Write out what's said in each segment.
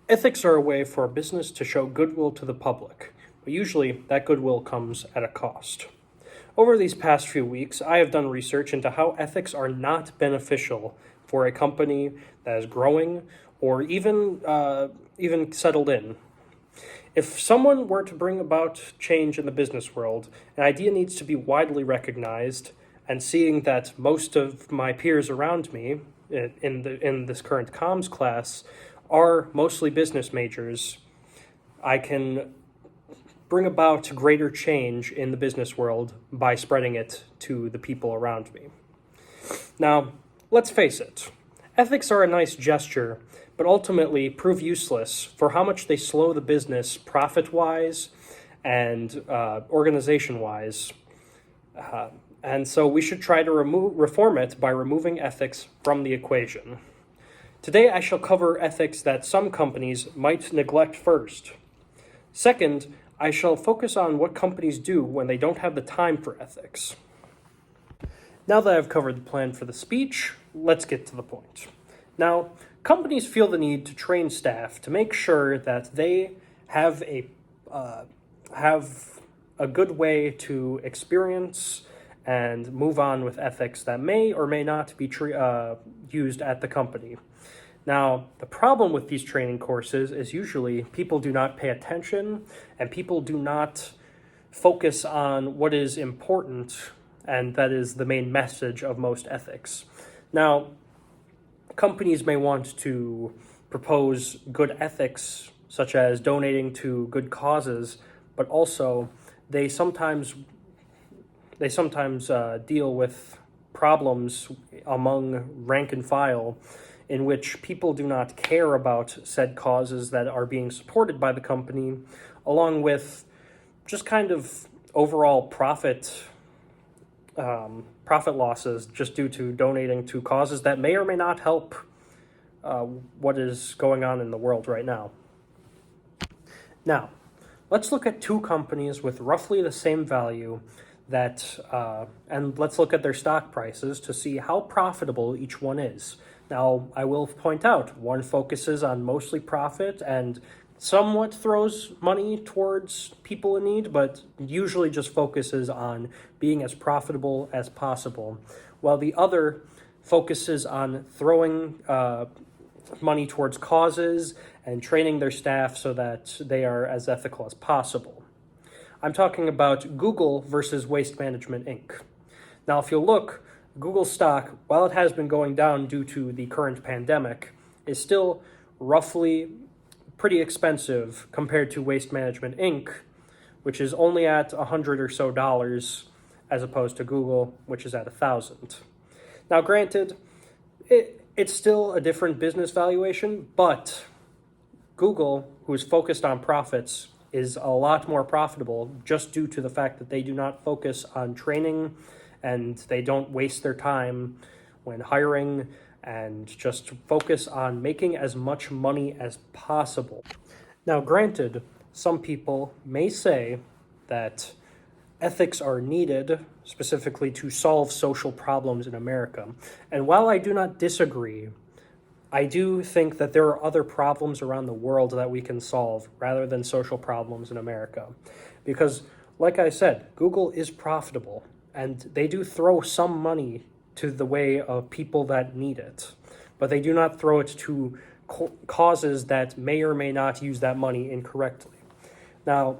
Ethics are a way for a business to show goodwill to the public, but usually that goodwill comes at a cost. Over these past few weeks, I have done research into how ethics are not beneficial for a company that is growing or even settled in. If someone were to bring about change in the business world, an idea needs to be widely recognized, and seeing that most of my peers around me in this current comms class are mostly business majors, I can bring about greater change in the business world by spreading it to the people around me. Now, let's face it, ethics are a nice gesture, but ultimately prove useless for how much they slow the business profit-wise and organization-wise. And so we should try to reform it by removing ethics from the equation. Today I shall cover ethics that some companies might neglect first. Second, I shall focus on what companies do when they don't have the time for ethics. Now that I've covered the plan for the speech, let's get to the point. Now, companies feel the need to train staff to make sure that they have a good way to experience and move on with ethics that may or may not be used at the company. Now, the problem with these training courses is usually people do not pay attention and people do not focus on what is important, and that is the main message of most ethics. Now, companies may want to propose good ethics, such as donating to good causes, but also they sometimes deal with problems among rank and file in which people do not care about said causes that are being supported by the company, along with just kind of overall profit losses just due to donating to causes that may or may not help what is going on in the world right now. Now, let's look at two companies with roughly the same value and let's look at their stock prices to see how profitable each one is. Now, I will point out, one focuses on mostly profit and somewhat throws money towards people in need, but usually just focuses on being as profitable as possible, while the other focuses on throwing money towards causes and training their staff so that they are as ethical as possible. I'm talking about Google versus Waste Management, Inc. Now, if you look, Google stock, while it has been going down due to the current pandemic, is still roughly pretty expensive compared to Waste Management, Inc., which is only at $100 or so, as opposed to Google, which is at $1,000. Now, granted, it's still a different business valuation, but Google, who is focused on profits, is a lot more profitable just due to the fact that they do not focus on training and they don't waste their time when hiring and just focus on making as much money as possible. Now, granted, some people may say that ethics are needed specifically to solve social problems in America. And while I do not disagree, I do think that there are other problems around the world that we can solve rather than social problems in America. Because, like I said, Google is profitable, and they do throw some money to the way of people that need it, but they do not throw it to causes that may or may not use that money incorrectly. Now,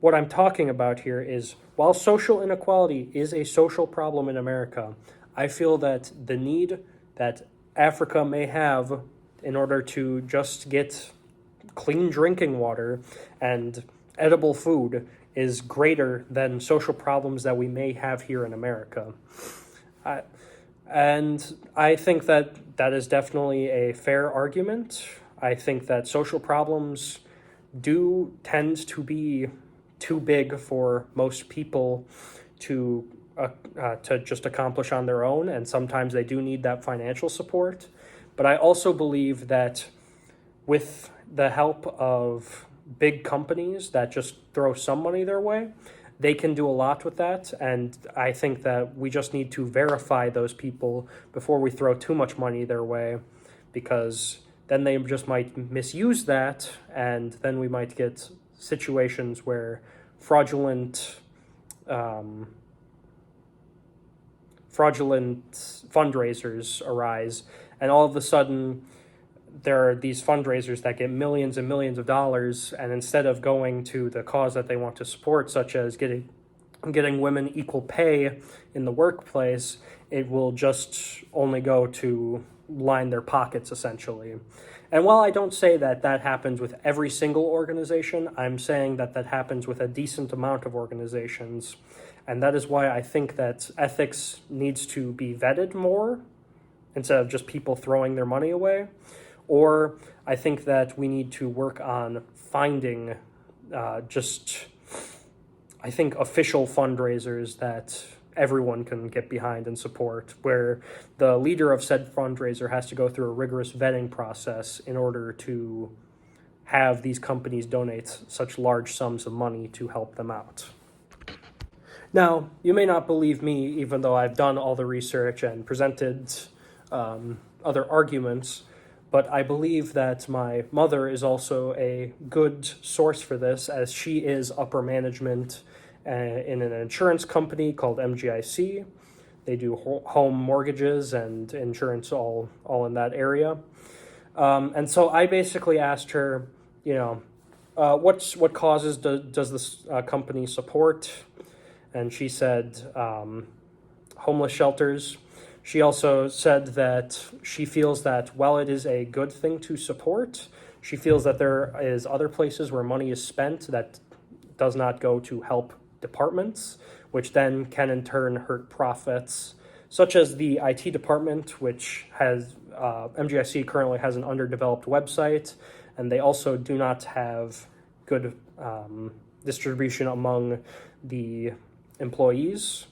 what I'm talking about here is, while social inequality is a social problem in America, I feel that the need that Africa may have in order to just get clean drinking water and edible food is greater than social problems that we may have here in America. And I think that that is definitely a fair argument. I think that social problems do tend to be too big for most people to just accomplish on their own, and sometimes they do need that financial support. But I also believe that with the help of big companies that just throw some money their way, they can do a lot with that, and I think that we just need to verify those people before we throw too much money their way, because then they just might misuse that, and then we might get situations where fraudulent fundraisers arise, and all of a sudden there are these fundraisers that get millions and millions of dollars, and instead of going to the cause that they want to support, such as getting women equal pay in the workplace, it will just only go to line their pockets, essentially. And while I don't say that that happens with every single organization, I'm saying that that happens with a decent amount of organizations. And that is why I think that ethics needs to be vetted more instead of just people throwing their money away. Or I think that we need to work on finding official fundraisers that everyone can get behind and support, where the leader of said fundraiser has to go through a rigorous vetting process in order to have these companies donate such large sums of money to help them out. Now, you may not believe me, even though I've done all the research and presented other arguments, but I believe that my mother is also a good source for this, as she is upper management in an insurance company called MGIC. They do home mortgages and insurance all in that area. And so I basically asked her, what causes does this company support? And she said homeless shelters. She also said that she feels that while it is a good thing to support, she feels that there is other places where money is spent that does not go to help departments, which then can in turn hurt profits, such as the IT department, which has MGIC currently has an underdeveloped website, and they also do not have good distribution among the employees,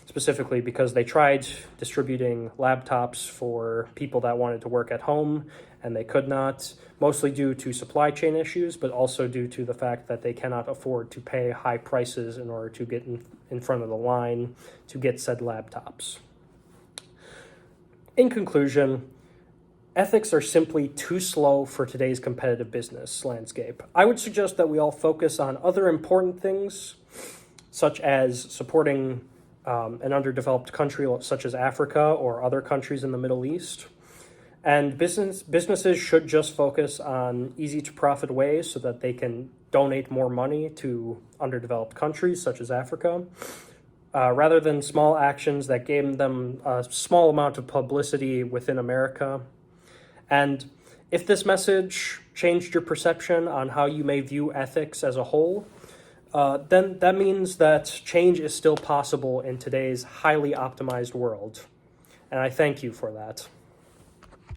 specifically because they tried distributing laptops for people that wanted to work at home and they could not, mostly due to supply chain issues, but also due to the fact that they cannot afford to pay high prices in order to get in front of the line to get said laptops. In conclusion, ethics are simply too slow for today's competitive business landscape. I would suggest that we all focus on other important things, such as supporting an underdeveloped country such as Africa or other countries in the Middle East. And businesses should just focus on easy-to-profit ways so that they can donate more money to underdeveloped countries such as Africa, rather than small actions that gave them a small amount of publicity within America. And if this message changed your perception on how you may view ethics as a whole, then that means that change is still possible in today's highly optimized world. And I thank you for that.